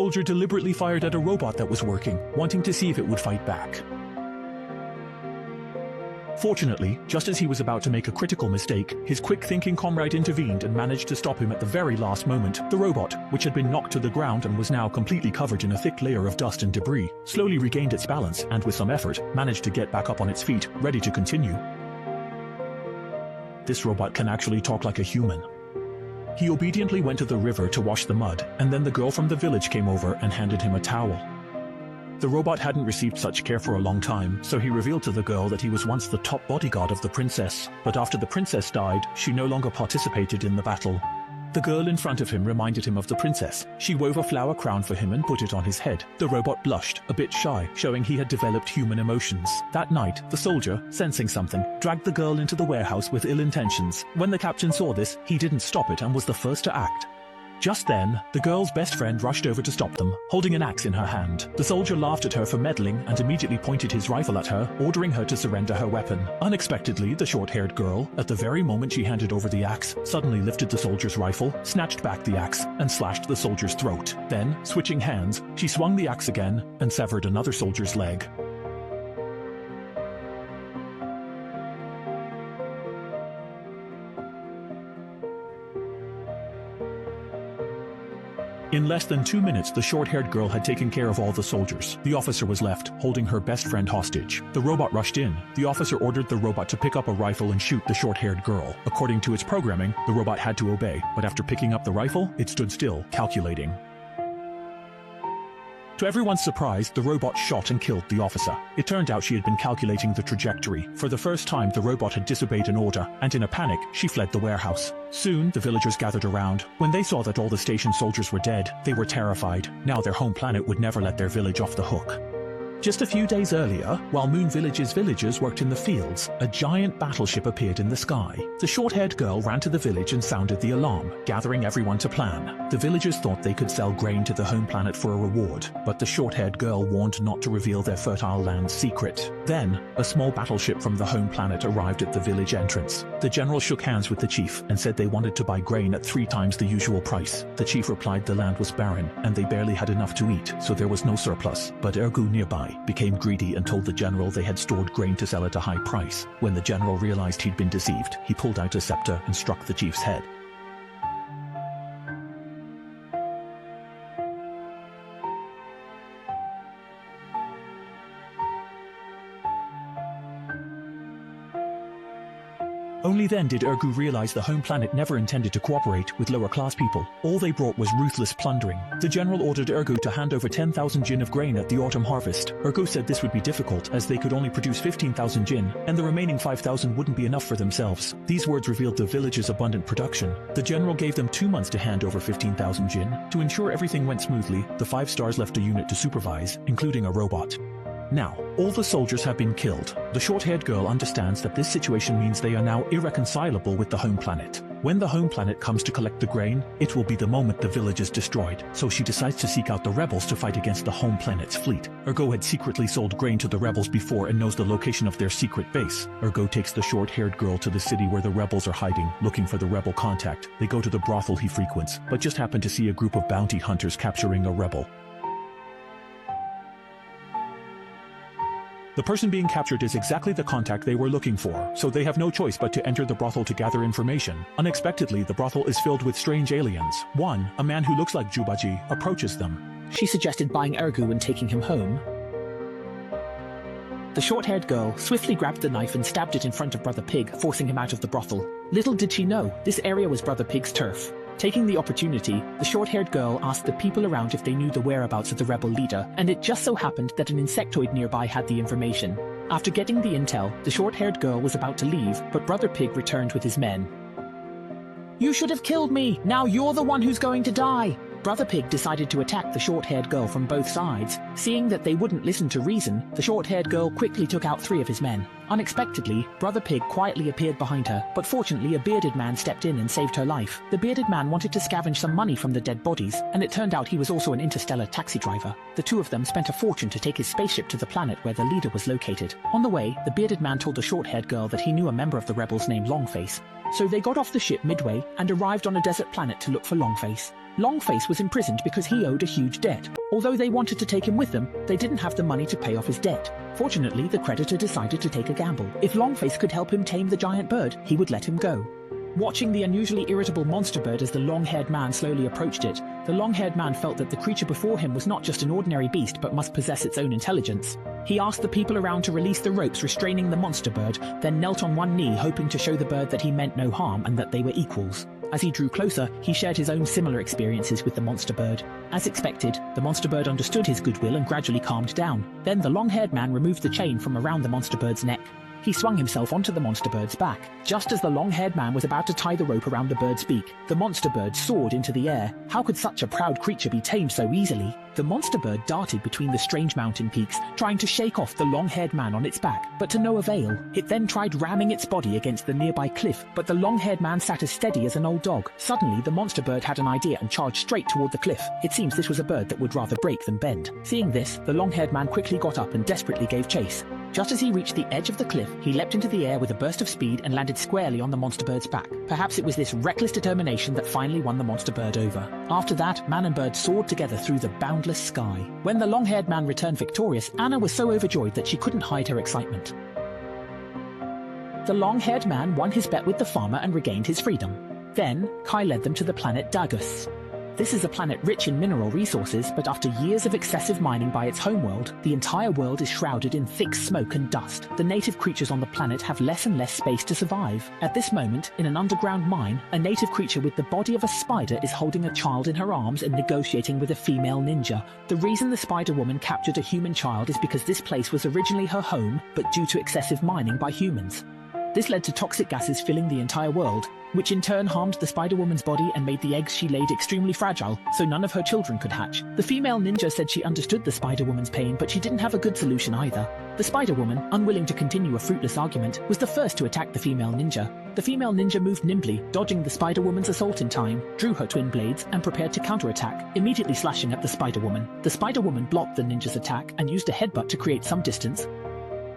soldier deliberately fired at a robot that was working, wanting to see if it would fight back. Fortunately, just as he was about to make a critical mistake, his quick-thinking comrade intervened and managed to stop him at the very last moment. The robot, which had been knocked to the ground and was now completely covered in a thick layer of dust and debris, slowly regained its balance and with some effort, managed to get back up on its feet, ready to continue. This robot can actually talk like a human. He obediently went to the river to wash the mud, and then the girl from the village came over and handed him a towel. The robot hadn't received such care for a long time, so he revealed to the girl that he was once the top bodyguard of the princess. But after the princess died, she no longer participated in the battle. The girl in front of him reminded him of the princess. She wove a flower crown for him and put it on his head. The robot blushed, a bit shy, showing he had developed human emotions. That night, the soldier, sensing something, dragged the girl into the warehouse with ill intentions. When the captain saw this, he didn't stop it and was the first to act. Just then, the girl's best friend rushed over to stop them, holding an axe in her hand. The soldier laughed at her for meddling and immediately pointed his rifle at her, ordering her to surrender her weapon. Unexpectedly, the short-haired girl, at the very moment she handed over the axe, suddenly lifted the soldier's rifle, snatched back the axe, and slashed the soldier's throat. Then, switching hands, she swung the axe again and severed another soldier's leg. In less than 2 minutes, the short-haired girl had taken care of all the soldiers. The officer was left, holding her best friend hostage. The robot rushed in. The officer ordered the robot to pick up a rifle and shoot the short-haired girl. According to its programming, the robot had to obey, but after picking up the rifle, it stood still, calculating. To everyone's surprise, the robot shot and killed the officer. It turned out she had been calculating the trajectory. For the first time, the robot had disobeyed an order, and in a panic, she fled the warehouse. Soon, the villagers gathered around. When they saw that all the station soldiers were dead, they were terrified. Now their home planet would never let their village off the hook. Just a few days earlier, while Moon Village's villagers worked in the fields, a giant battleship appeared in the sky. The short-haired girl ran to the village and sounded the alarm, gathering everyone to plan. The villagers thought they could sell grain to the home planet for a reward, but the short-haired girl warned not to reveal their fertile land's secret. Then, a small battleship from the home planet arrived at the village entrance. The general shook hands with the chief and said they wanted to buy grain at 3 times the usual price. The chief replied the land was barren, and they barely had enough to eat, so there was no surplus. But Ergu nearby became greedy and told the general they had stored grain to sell at a high price. When the general realized he'd been deceived, he pulled out a scepter and struck the chief's head. Only then did Ergu realize the home planet never intended to cooperate with lower-class people. All they brought was ruthless plundering. The general ordered Ergu to hand over 10,000 jin of grain at the autumn harvest. Ergu said this would be difficult, as they could only produce 15,000 jin, and the remaining 5,000 wouldn't be enough for themselves. These words revealed the village's abundant production. The general gave them 2 months to hand over 15,000 jin. To ensure everything went smoothly, the 5 stars left a unit to supervise, including a robot. Now, all the soldiers have been killed. The short-haired girl understands that this situation means they are now irreconcilable with the home planet. When the home planet comes to collect the grain, it will be the moment the village is destroyed, so she decides to seek out the rebels to fight against the home planet's fleet. Ergo had secretly sold grain to the rebels before and knows the location of their secret base. Ergo takes the short-haired girl to the city where the rebels are hiding, looking for the rebel contact. They go to the brothel he frequents, but just happen to see a group of bounty hunters capturing a rebel. The person being captured is exactly the contact they were looking for, so they have no choice but to enter the brothel to gather information. Unexpectedly, the brothel is filled with strange aliens. One, a man who looks like Jubaji, approaches them. She suggested buying Ergu and taking him home. The short-haired girl swiftly grabbed the knife and stabbed it in front of Brother Pig, forcing him out of the brothel. Little did she know, this area was Brother Pig's turf. Taking the opportunity, the short-haired girl asked the people around if they knew the whereabouts of the rebel leader, and it just so happened that an insectoid nearby had the information. After getting the intel, the short-haired girl was about to leave, but Brother Pig returned with his men. "You should have killed me! Now you're the one who's going to die!" Brother Pig decided to attack the short-haired girl from both sides. Seeing that they wouldn't listen to reason, the short-haired girl quickly took out 3 of his men. Unexpectedly, Brother Pig quietly appeared behind her, but fortunately a bearded man stepped in and saved her life. The bearded man wanted to scavenge some money from the dead bodies, and it turned out he was also an interstellar taxi driver. The 2 of them spent a fortune to take his spaceship to the planet where the leader was located. On the way, the bearded man told the short-haired girl that he knew a member of the rebels named Longface. So they got off the ship midway and arrived on a desert planet to look for Longface. Longface was imprisoned because he owed a huge debt. Although they wanted to take him with them, they didn't have the money to pay off his debt. Fortunately, the creditor decided to take a gamble. If Longface could help him tame the giant bird, he would let him go. Watching the unusually irritable monster bird as the long-haired man slowly approached it, the long-haired man felt that the creature before him was not just an ordinary beast but must possess its own intelligence. He asked the people around to release the ropes restraining the monster bird, then knelt on one knee hoping to show the bird that he meant no harm and that they were equals. As he drew closer, he shared his own similar experiences with the monster bird. As expected, the monster bird understood his goodwill and gradually calmed down. Then the long-haired man removed the chain from around the monster bird's neck. He swung himself onto the monster bird's back. Just as the long-haired man was about to tie the rope around the bird's beak, the monster bird soared into the air. How could such a proud creature be tamed so easily? The monster bird darted between the strange mountain peaks, trying to shake off the long-haired man on its back, but to no avail. It then tried ramming its body against the nearby cliff, but the long-haired man sat as steady as an old dog. Suddenly, the monster bird had an idea and charged straight toward the cliff. It seems this was a bird that would rather break than bend. Seeing this, the long-haired man quickly got up and desperately gave chase. Just as he reached the edge of the cliff, he leapt into the air with a burst of speed and landed squarely on the monster bird's back. Perhaps it was this reckless determination that finally won the monster bird over. After that, man and bird soared together through the boundless sky. When the long-haired man returned victorious, Anna was so overjoyed that she couldn't hide her excitement. The long-haired man won his bet with the farmer and regained his freedom. Then, Kai led them to the planet Dagus. This is a planet rich in mineral resources, but after years of excessive mining by its homeworld, the entire world is shrouded in thick smoke and dust. The native creatures on the planet have less and less space to survive. At this moment, in an underground mine, a native creature with the body of a spider is holding a child in her arms and negotiating with a female ninja. The reason the spider woman captured a human child is because this place was originally her home, but due to excessive mining by humans. This led to toxic gases filling the entire world, which in turn harmed the Spider-Woman's body and made the eggs she laid extremely fragile, so none of her children could hatch. The female ninja said she understood the Spider-Woman's pain, but she didn't have a good solution either. The Spider-Woman, unwilling to continue a fruitless argument, was the first to attack the female ninja. The female ninja moved nimbly, dodging the Spider-Woman's assault in time, drew her twin blades, and prepared to counterattack, immediately slashing at the Spider-Woman. The Spider-Woman blocked the ninja's attack and used a headbutt to create some distance.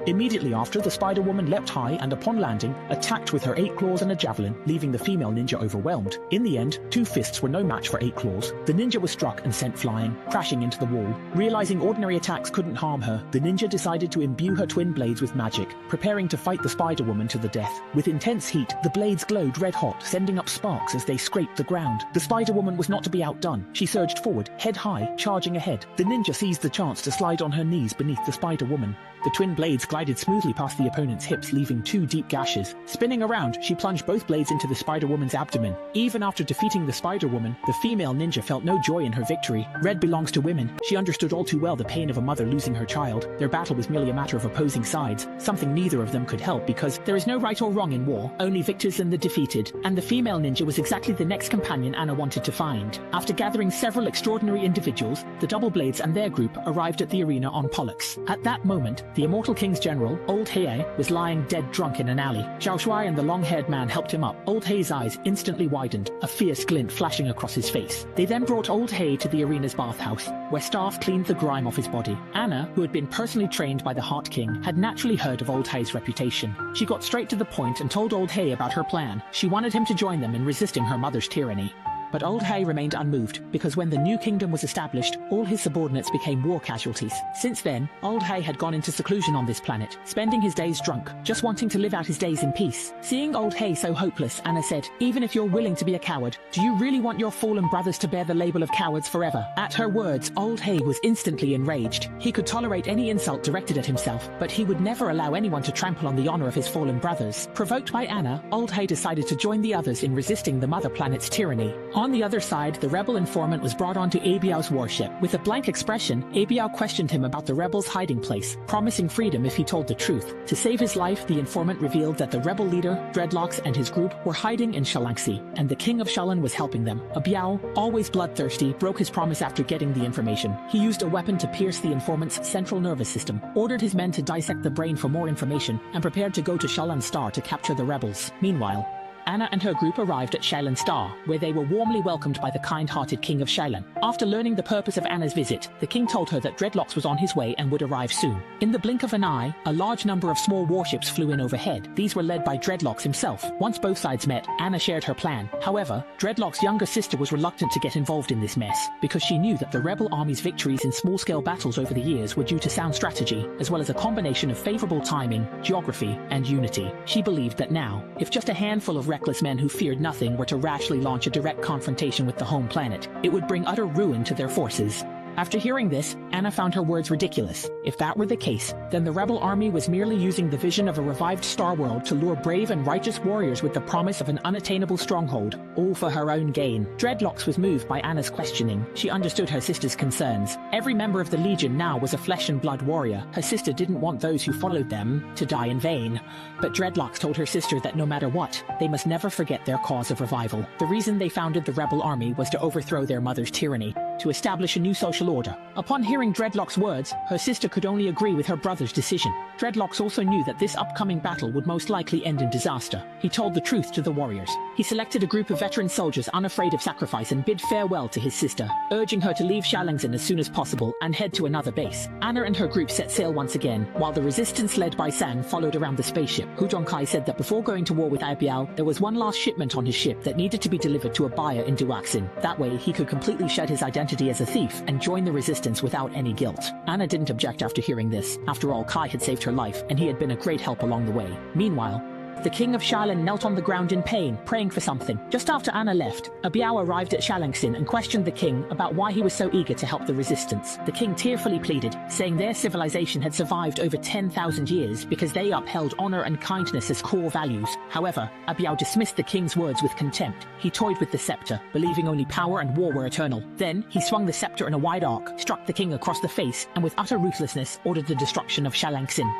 Immediately after, the Spider-Woman leapt high and upon landing, attacked with her 8 claws and a javelin, leaving the female ninja overwhelmed. In the end, 2 fists were no match for 8 claws. The ninja was struck and sent flying, crashing into the wall. Realizing ordinary attacks couldn't harm her, the ninja decided to imbue her twin blades with magic, preparing to fight the Spider-Woman to the death. With intense heat, the blades glowed red-hot, sending up sparks as they scraped the ground. The Spider-Woman was not to be outdone. She surged forward, head high, charging ahead. The ninja seized the chance to slide on her knees beneath the Spider-Woman. The twin blades glided smoothly past the opponent's hips, leaving 2 deep gashes. Spinning around, she plunged both blades into the Spider-Woman's abdomen. Even after defeating the Spider-Woman, the female ninja felt no joy in her victory. Red belongs to women. She understood all too well the pain of a mother losing her child. Their battle was merely a matter of opposing sides, something neither of them could help because there is no right or wrong in war, only victors and the defeated. And the female ninja was exactly the next companion Anna wanted to find. After gathering several extraordinary individuals, the Double Blades and their group arrived at the arena on Pollux. At that moment, the Immortal King's general, Old Haye, was lying dead drunk in an alley. Xiao Shuai and the long-haired man helped him up. Old Haye's eyes instantly widened, a fierce glint flashing across his face. They then brought Old Haye to the arena's bathhouse, where staff cleaned the grime off his body. Anna, who had been personally trained by the Heart King, had naturally heard of Old Haye's reputation. She got straight to the point and told Old Haye about her plan. She wanted him to join them in resisting her mother's tyranny. But Old Haye remained unmoved, because when the new kingdom was established, all his subordinates became war casualties. Since then, Old Haye had gone into seclusion on this planet, spending his days drunk, just wanting to live out his days in peace. Seeing Old Haye so hopeless, Anna said, "Even if you're willing to be a coward, do you really want your fallen brothers to bear the label of cowards forever?" At her words, Old Haye was instantly enraged. He could tolerate any insult directed at himself, but he would never allow anyone to trample on the honor of his fallen brothers. Provoked by Anna, Old Haye decided to join the others in resisting the Mother Planet's tyranny. On the other side, the rebel informant was brought onto Abiao's warship. With a blank expression, Abiao questioned him about the rebel's hiding place, promising freedom if he told the truth. To save his life, the informant revealed that the rebel leader, Dreadlocks, and his group were hiding in Shalangsea, and the king of Shallan was helping them. Abiao, always bloodthirsty, broke his promise after getting the information. He used a weapon to pierce the informant's central nervous system, ordered his men to dissect the brain for more information, and prepared to go to Shallan Star to capture the rebels. Meanwhile, Anna and her group arrived at Shailan Star, where they were warmly welcomed by the kind-hearted king of Shailan. After learning the purpose of Anna's visit, the king told her that Dreadlocks was on his way and would arrive soon. In the blink of an eye, a large number of small warships flew in overhead. These were led by Dreadlocks himself. Once both sides met, Anna shared her plan. However, Dreadlock's younger sister was reluctant to get involved in this mess, because she knew that the rebel army's victories in small-scale battles over the years were due to sound strategy, as well as a combination of favorable timing, geography, and unity. She believed that now, if just a handful of reckless men who feared nothing were to rashly launch a direct confrontation with the home planet, it would bring utter ruin to their forces. After hearing this, Anna found her words ridiculous. If that were the case, then the rebel army was merely using the vision of a revived star world to lure brave and righteous warriors with the promise of an unattainable stronghold, all for her own gain. Dreadlocks was moved by Anna's questioning. She understood her sister's concerns. Every member of the Legion now was a flesh and blood warrior. Her sister didn't want those who followed them to die in vain. But Dreadlocks told her sister that no matter what, they must never forget their cause of revival. The reason they founded the rebel army was to overthrow their mother's tyranny, to establish a new social order. Upon hearing Dreadlock's words, her sister could only agree with her brother's decision. Dreadlocks also knew that this upcoming battle would most likely end in disaster. He told the truth to the warriors. He selected a group of veteran soldiers unafraid of sacrifice and bid farewell to his sister, urging her to leave Shallington as soon as possible and head to another base. Anna and her group set sail once again, while the resistance led by Sang followed around the spaceship. Hu Dongkai said that before going to war with Abiao, there was one last shipment on his ship that needed to be delivered to a buyer in Duaxin. That way, he could completely shed his identity as a thief and join the resistance without any guilt. Anna didn't object after hearing this. After all, Kai had saved her life, and he had been a great help along the way. Meanwhile, the king of Shailan knelt on the ground in pain, praying for something. Just after Anna left, Abiao arrived at Shallangsin and questioned the king about why he was so eager to help the resistance. The king tearfully pleaded, saying their civilization had survived over 10,000 years because they upheld honor and kindness as core values. However, Abiao dismissed the king's words with contempt. He toyed with the scepter, believing only power and war were eternal. Then, he swung the scepter in a wide arc, struck the king across the face, and with utter ruthlessness, ordered the destruction of Shallangsin.